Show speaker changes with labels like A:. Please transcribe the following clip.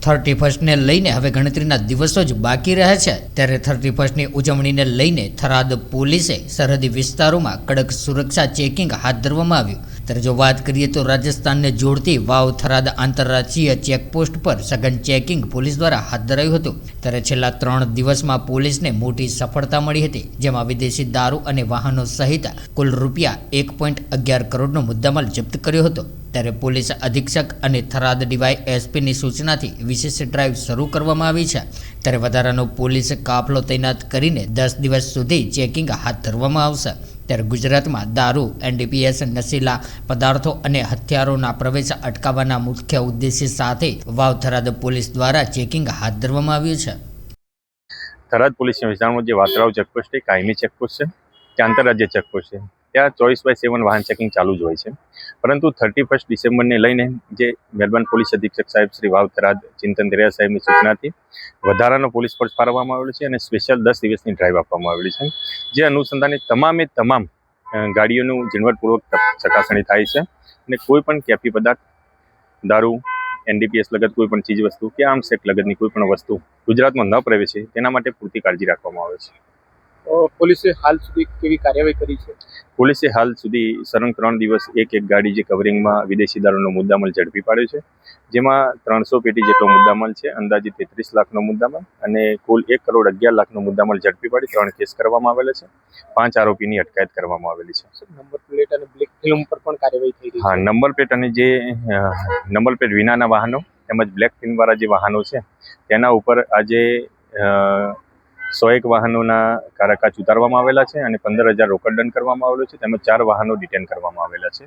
A: 31ને લઈને હવે ગણતરીના દિવસો જ બાકી રહ્યા છે ત્યારે 31ની ઉજવણીને લઈને થરાદ પોલીસે સરહદી વિસ્તારોમાં કડક સુરક્ષા ચેકિંગ હાથ ધરવામાં આવ્યું। ત્યારે જો વાત કરીએ તો રાજસ્થાનને જોડતી વાવ થરાદ આંતરરાષ્ટ્રીય ચેકપોસ્ટ પર સઘન ચેકિંગ પોલીસ દ્વારા હાથ ધરાયું હતું। ત્યારે છેલ્લા 3 દિવસમાં પોલીસને મોટી સફળતા મળી હતી, જેમાં વિદેશી દારૂ અને વાહનો સહિત કુલ રૂપિયા 1.11 કરોડનો મુદ્દામાલ જપ્ત કર્યો હતો। ત્યારે પોલીસ અધિક્ષક અને થરાદ ડીવાયએસપીની સૂચનાથી વિશેષ ડ્રાઈવ શરૂ કરવામાં આવી છે। ત્યારે વધારાનો પોલીસ કાફલો તૈનાત કરીને 10 દિવસ સુધી ચેકિંગ હાથ ધરવામાં આવશે। ત્યારે ગુજરાતમાં દારૂ, એનડીપીએસ, નશીલા પદાર્થો અને હથિયારોના પ્રવેશ અટકાવવાના મુખ્ય ઉદ્દેશ્ય સાથે વાવ થરાદ પોલીસ દ્વારા ચેકિંગ હાથ ધરવામાં આવ્યું છે।
B: થરાદ પોલીસના વિસ્તારમાં જે વાતરાવ ચેકપોસ્ટ છે, કાયમી ચેકપોસ્ટ છે, તે આંતરરાજ્ય ચેકપોસ્ટ છે। ત્યાં 24/7 વાહન ચેકિંગ ચાલુ જ હોય છે, પરંતુ 31 ડિસેમ્બરને લઈને જે મહેરબાન પોલીસ અધિક્ષક સાહેબ શ્રી વાવ થરાદ ચિંતન દરિયા સાહેબની સૂચનાથી વધારાનો પોલીસ ફોર્સ ફાળવવામાં આવેલો છે અને સ્પેશિયલ 10 દિવસની ડ્રાઈવ આપવામાં આવેલી છે, જે અનુસંધાને તમામ ગાડીઓનું ઝીણવટપૂર્વક ચકાસણી થાય છે અને કોઈ પણ કેફી પદાર્થ, દારૂ, એનડીપીએસ લગત કોઈ પણ ચીજ વસ્તુ કે આર્મ્સ એક્ટ લગતની કોઈ પણ વસ્તુ ગુજરાતમાં ન પ્રવેશે તેના માટે પૂરતી કાળજી રાખવામાં આવે છે।
C: પોલીસે હાલ સુધી કેવી કાર્યવાહી કરી છે?
B: પોલીસે હાલ સુધી સળંગ 3 દિવસ એક ગાડી જે કવરિંગમાં વિદેશી દારૂનો મુદ્દામાલ ઝડપી પાડ્યો છે, જેમાં 300 પેટી જેટલો મુદ્દામાલ છે, અંદાજિત 33 લાખનો મુદ્દામાલ અને કુલ 1,11,00,000નો મુદ્દામાલ ઝડપી પાડી 3 કેસ કરવામાં આવેલા છે। 5 આરોપીની અટકાયત કરવામાં આવેલી છે।
C: નંબર પ્લેટ અને બ્લેક ફિલ્મ પર પણ કાર્યવાહી થઈ રહી છે?
B: હા, નંબર પ્લેટ અને જે નંબર પ્લેટ વિનાના વાહનો તેમજ બ્લેક ફિલ્મવાળા જે વાહનો છે તેના ઉપર આજે 101 વાહનોના કારાકાચ ઉતારવામાં આવેલા છે અને 15,000 રોકડ દંડ કરવામાં આવેલો છે, તેમજ 4 વાહનો ડિટેન કરવામાં આવેલા છે।